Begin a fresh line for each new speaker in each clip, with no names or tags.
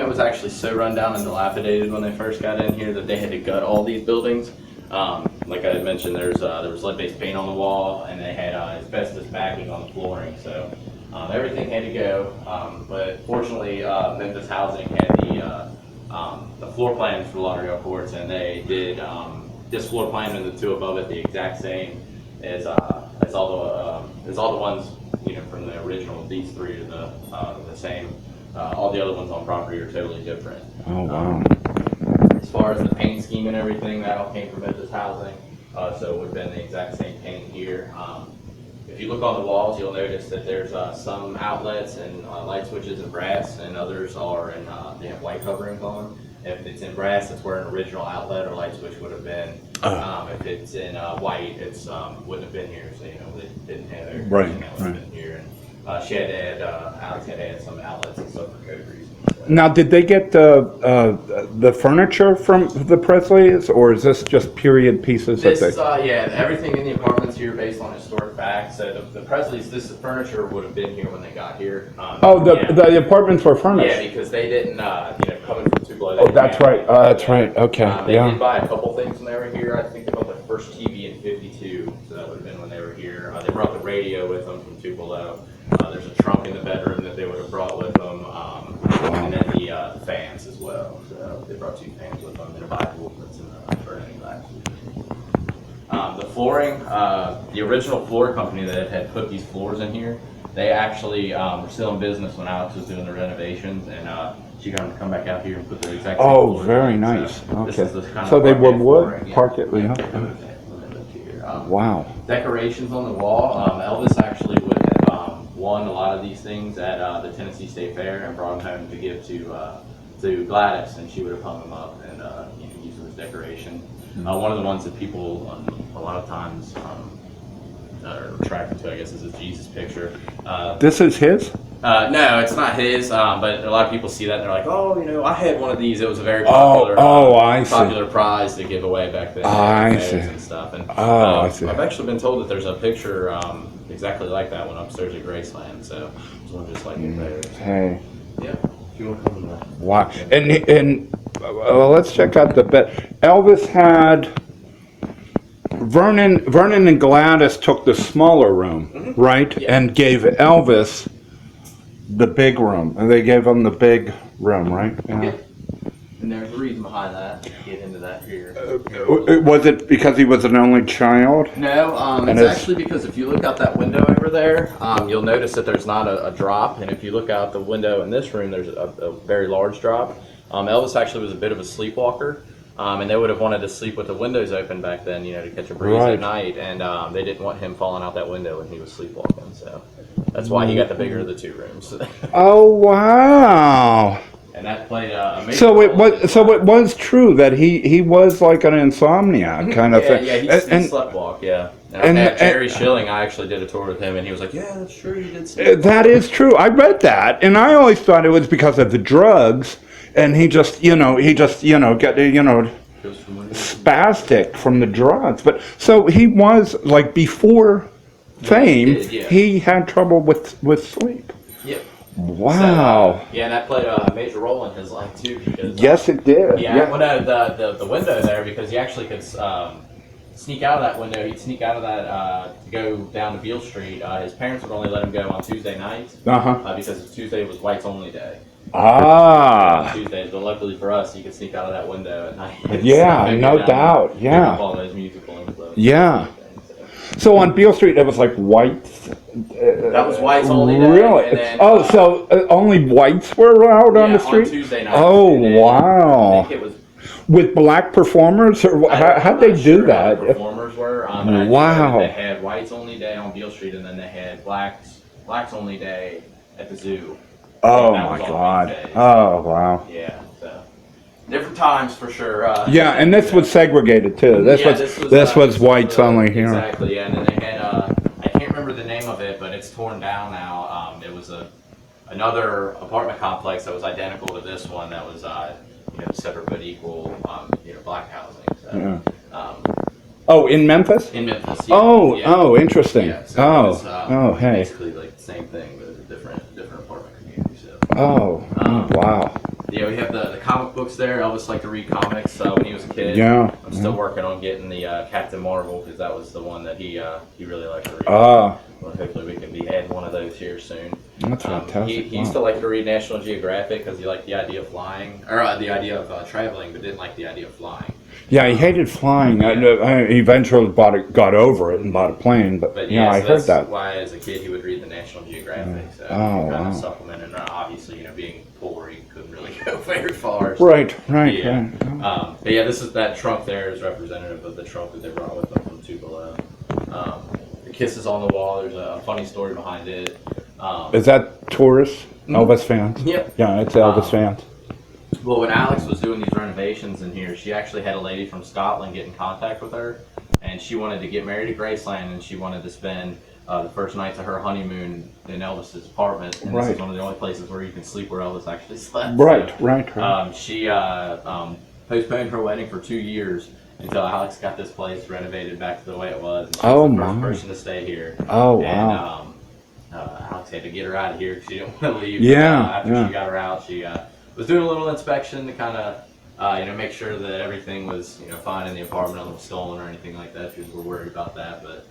was actually so run down and dilapidated when they first got in here that they had to gut all these buildings. Like I had mentioned, there was lead-based paint on the wall, and they had asbestos backing on the flooring. So everything had to go. But fortunately, Memphis Housing had the floor plans for Lauderdale Courts, and they did this floor plan and the two above it the exact same as all the ones from the original. These three are the same. All the other ones on property are totally different.
Oh wow!
As far as the paint scheme and everything, that all came from Memphis Housing, so it would have been the exact same paint here. If you look on the walls, you'll notice that there's some outlets and light switches in brass, and others are in they have white coverings on. If it's in brass, that's where an original outlet or light switch would have been. If it's in white, it's wouldn't have been here. So they didn't have everything that would have been here. And Alex had to add some outlets and stuff for code reasons.
Now, did they get the furniture from the Presleys, or is this just period pieces?
Yeah, everything in the apartments here based on historic facts. So the Presleys, this furniture would have been here when they got here.
The apartments were furnished.
Yeah, because they didn't, coming from Tupelo.
Oh, that's right. That's right. Okay.
They did buy a couple things when they were here. I think they bought their first TV in '52, so that would have been when they were here. They brought the radio with them from Tupelo. There's a trunk in the bedroom that they would have brought with them, and then the fans as well. So they brought 2 fans with them and a Bible that's in the burning glass. The flooring, the original floor company that had put these floors in here, they actually were still in business when Alex was doing the renovations, and she got them to come back out here and put the exact same floors
very
in.
nice.
So,
so they were wood,
parquet.
Wow.
Decorations on the wall. Elvis actually would have won a lot of these things at the Tennessee State Fair and brought them home to give to Gladys, and she would have hung them up and used them as decoration. One of the ones that people a lot of times are attracted to, I guess, is a Jesus picture.
This is his?
No, it's not his, but a lot of people see that and they're like, oh, I had one of these. It was a very popular popular prize to give away back then.
I see.
And stuff. And,
I see.
I've actually been told that there's a picture exactly like that one upstairs at Graceland, so there's one just like it there.
Hey.
Yeah. If you want to come in there.
Wow. And let's check out the bed. Elvis had... Vernon and Gladys took the smaller room, right? Yeah. And gave Elvis the big room. And they gave him the big room, right?
Yeah. And there's a reason behind that. Get into that here.
Was it because he was an only child?
No, it's actually because if you look out that window over there, you'll notice that there's not a drop. And if you look out the window in this room, there's a very large drop. Elvis actually was a bit of a sleepwalker. And they would have wanted to sleep with the windows open back then, to catch a breeze at night. And they didn't want him falling out that window when he was sleepwalking. So that's why he got the bigger of the 2 rooms.
Oh, wow.
And that played a major
role. So it was true that he was like an insomniac kind of thing.
Yeah, he sleptwalk, yeah. And Jerry Schilling, I actually did a tour with him, and he was like, yeah, that's true, you did sleepwalk.
That is true. I read that, and I always thought it was because of the drugs. And he just got spastic from the drugs. But so he was like before fame, he had trouble with sleep.
Yep.
Wow.
So, and that played a major role in his life too. Because
yes, it did.
Yeah. Well, no, the window there, because he actually could sneak out of that window. He'd sneak out of that to go down to Beale Street. His parents would only let him go on Tuesday nights because Tuesday was whites only day. Tuesdays, but luckily for us, you could sneak out of that window at night.
Yeah, no doubt. Yeah.
All those musical influences.
Yeah. So on Beale Street, it was like whites.
That was whites only day.
Really?
And then,
so only whites were allowed on the street?
On Tuesday nights.
Oh, wow.
I think it was
with black performers, or how'd they do that?
Performers were.
Wow.
They had whites only day on Beale Street, and then they had blacks only day at the zoo.
Oh my God! Oh wow!
Yeah, so different times for sure.
And this was segregated too. This was whites only here.
Exactly. Yeah, and then they had I can't remember the name of it, but it's torn down now. It was another apartment complex that was identical to this one that was separate but equal black housing. So,
in Memphis?
In Memphis. Yeah.
Interesting.
Yeah, so
hey.
Basically like the same thing, but a different apartment community. So.
Wow.
we have the comic books there. Elvis liked to read comics when he was a kid.
Yeah.
I'm still working on getting the Captain Marvel because that was the one that he really liked to read.
Ah.
Well, hopefully we can be adding one of those here soon.
That's fantastic.
He used to like to read National Geographic because he liked the idea of flying, or the idea of traveling, but didn't like the idea of flying.
Yeah, he hated flying. I eventually got over it and bought a plane, but yeah, I
so
heard that.
That's why, as a kid, he would read the National Geographic. So kind of supplemented. Obviously, being poor, he couldn't really go very far. So,
Right.
But yeah, that trunk there is representative of the trunk that they brought with them from Tupelo. The kisses on the wall. There's a funny story behind it.
Is that tourists? Elvis fans?
Yep.
Yeah, it's Elvis fans.
Well, when Alex was doing these renovations in here, she actually had a lady from Scotland get in contact with her, and she wanted to get married at Graceland, and she wanted to spend the first nights of her honeymoon in Elvis's apartment. And this is one of the only places where you can sleep where Elvis actually slept.
Right,
so,
right.
She postponed her wedding for 2 years until Alex got this place renovated back to the way it was. And she was the first person to stay here.
Oh,
and,
wow.
Alex had to get her out of here because she didn't want to leave.
Yeah.
After she got her out, she was doing a little inspection to kind of, make sure that everything was, fine in the apartment, nothing was stolen or anything like that. She was worried about that, but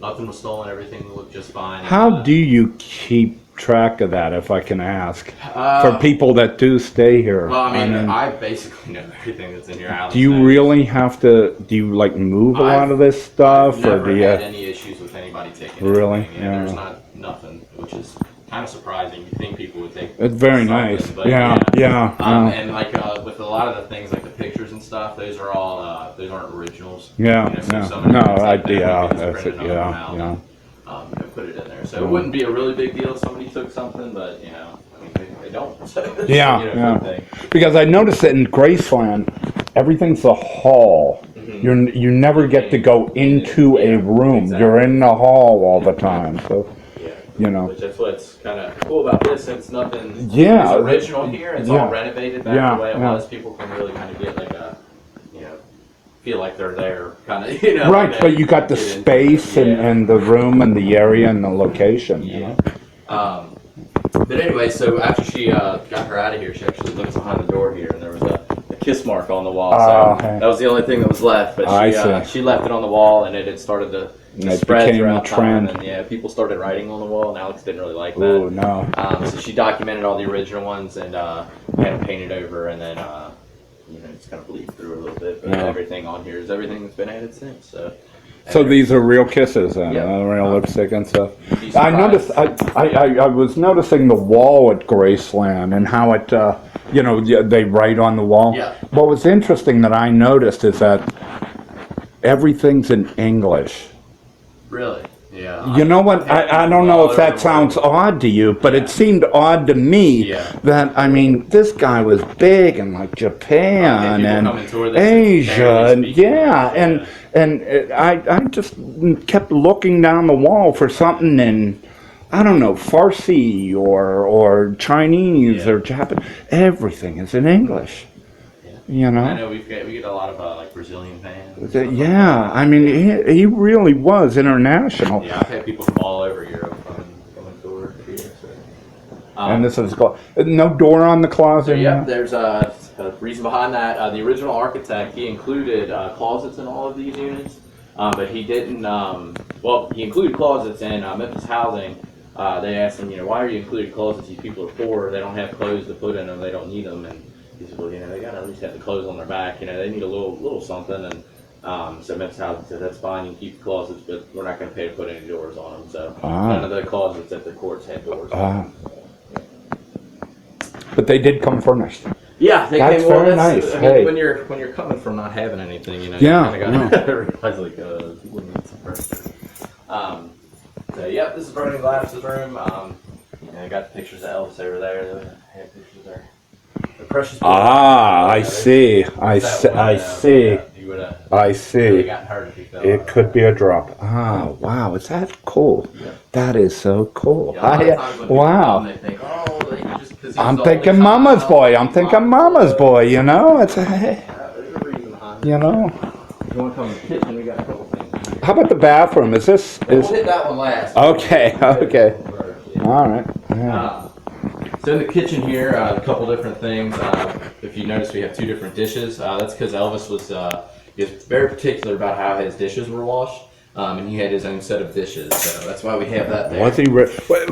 nothing was stolen. Everything looked just fine.
How do you keep track of that, if I can ask, for people that do stay here?
Well, I basically know everything that's in your house.
Do you really have to? Do you move a lot of this stuff,
I've never
or do you?
had any issues with anybody taking
Really?
anything.
Yeah.
There's nothing, which is kind of surprising. You think people would take
It's very
something,
nice.
but
Yeah.
And with a lot of the things like the pictures and stuff, those are all those aren't originals.
Yeah.
Put it in there. So it wouldn't be a really big deal if somebody took something, but they don't.
Yeah. Because I noticed that in Graceland, everything's a hall.
Mm-hmm.
You never get to go into a room.
Exactly.
You're in the hall all the time. So.
Which that's what's kind of cool about this. It's nothing
is
original here. It's all renovated back the way it was. People can really kind of get feel like they're there, kind of,
Right, but you got the space and the room and the area and the location.
But anyway, so after she got her out of here, she actually looked behind the door here, and there was a kiss mark on the wall. So that was the only thing that was left. But she left it on the wall, and it had started to spread throughout time. And people started writing on the wall, and Alex didn't really like that.
Oh no!
So she documented all the original ones and had them painted over, and then just kind of bleed through a little bit. But everything on here is everything that's been added since.
So these are real kisses and real lipstick and stuff. I noticed. I was noticing the wall at Graceland and how it, they write on the wall.
Yeah.
What was interesting that I noticed is that everything's in English.
Really? Yeah.
You know what? I don't know if that sounds odd to you, but it seemed odd to me that, this guy was big in Japan and Asia, and I just kept looking down the wall for something in, I don't know, Farsi or Chinese or Japanese. Everything is in English. I
know we get a lot of Brazilian fans.
He really was international.
Yeah, I've had people from all over Europe coming to work here. So.
And this is called no door on the closet.
There's a reason behind that. The original architect, he included closets in all of these units, but he didn't. He included closets in Memphis housing. They asked him, why are you including closets? These people are poor. They don't have clothes to put in them. They don't need them. And he said, well, they gotta at least have the clothes on their back. They need a little something. And so Memphis Housing said, that's fine, you can keep the closets, but we're not gonna pay to put any doors on them. So none of the closets at the courts had doors on them.
But they did come furnished. Yeah, that's very nice.
When you're coming from not having anything, you kind of gotta realize you wouldn't need some furniture. This is Burning Glass's room. I got the pictures of Elvis over there. I have pictures there. Precious.
I see. I see.
Really gotten hurt if you fell
it could be a drop. Wow. Is that cool? Yeah. That is so cool. Wow.
They think,
I'm thinking Mama's boy. It's
there's a
If you want
to come in the kitchen, we got a couple things.
How about the bathroom? We'll hit
that one last.
Okay. All right. Yeah.
So in the kitchen here, a couple different things. If you notice, we have two different dishes. That's because Elvis was he was very particular about how his dishes were washed, and he had his own set of dishes. So that's why we have that there.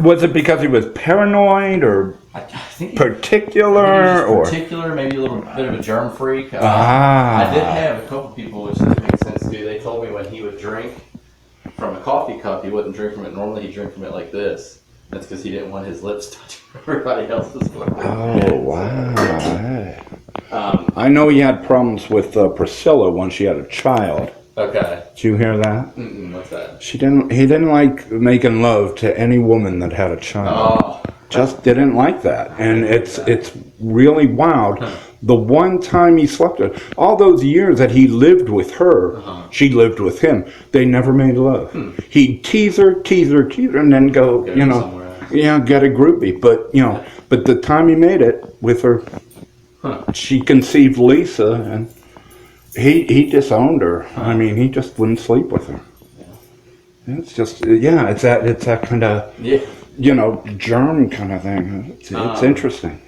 Was it because he was paranoid or
I think
particular, or
particular, maybe a little bit of a germ freak?
Ah.
I did have a couple people, which doesn't make sense too. They told me when he would drink from a coffee cup, he wouldn't drink from it normally. He'd drink from it like this. That's because he didn't want his lips touching everybody else's lips.
Oh, wow. I know he had problems with Priscilla when she had a child.
Okay.
Did you hear that?
What's that?
He didn't like making love to any woman that had a child.
Oh.
Just didn't like that. And it's really wild. The one time he slept with her, all those years that he lived with her, she lived with him, they never made love. He'd tease her, and then go, get a groupie. But the time he made it with her, she conceived Lisa, and he disowned her. I mean, he just wouldn't sleep with her. It's just, it's that kind of, germ kind of thing. It's interesting.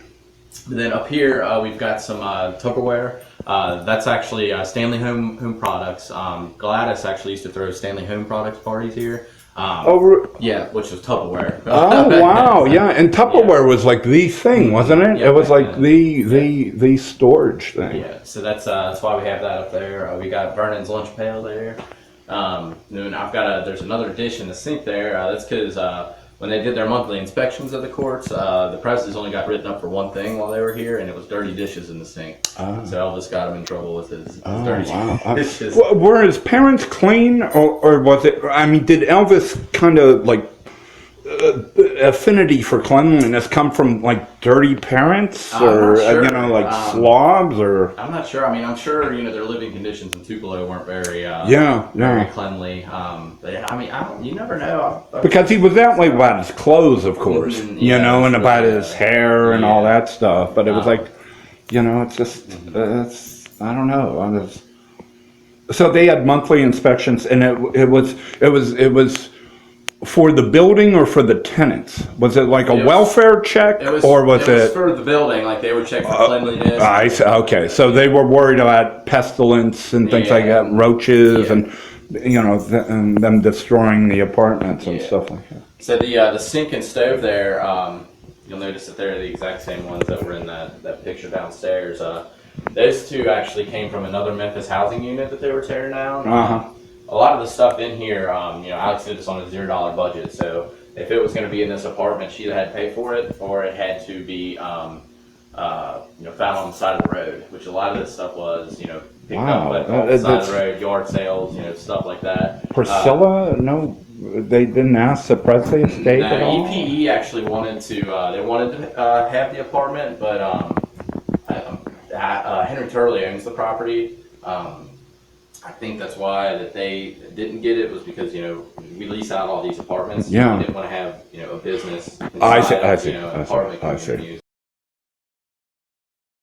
Then up here, we've got some Tupperware. That's actually Stanley Home Products. Gladys actually used to throw Stanley Home Products parties here. Yeah, which was Tupperware.
Oh, wow. Yeah, and Tupperware was like the thing, wasn't it? It was like the storage thing.
Yeah, so that's why we have that up there. We got Vernon's lunch pail there. Then I've got there's another dish in the sink there. That's because when they did their monthly inspections of the courts, the Presleys only got written up for one thing while they were here, and it was dirty dishes in the sink. So Elvis got him in trouble with his dirty dishes.
Were his parents clean, or was it? I mean, did Elvis kind of like affinity for cleanliness come from like dirty parents, or
sure.
Slobs, or?
I'm not sure. I mean, I'm sure their living conditions in Tupelo weren't very very cleanly. But, I mean, you never know.
Because he was that way about his clothes, of course, and about his hair and all that stuff. But it was like, it's just, I don't know. So they had monthly inspections, and it was for the building or for the tenants? Was it like a welfare check, or was it
for the building? Like they would check for cleanliness.
I see. Okay, so they were worried about pestilence and things like that, roaches, and and them destroying the apartments and stuff like that.
So the sink and stove there, you'll notice that they're the exact same ones that were in that picture downstairs. Those two actually came from another Memphis housing unit that they were tearing down. A lot of the stuff in here, Alex did this on a $0 budget. So if it was going to be in this apartment, she either had to pay for it, or it had to be, found on the side of the road. Which a lot of this stuff was, picked up off the side of the road, yard sales, stuff like that.
Priscilla, no, they didn't ask the Presley estate at all.
EPE actually wanted to have the apartment, but Henry Turley owns the property. I think that's why that they didn't get it, was because we lease out all these apartments. We didn't want to have a business inside, apartment communities.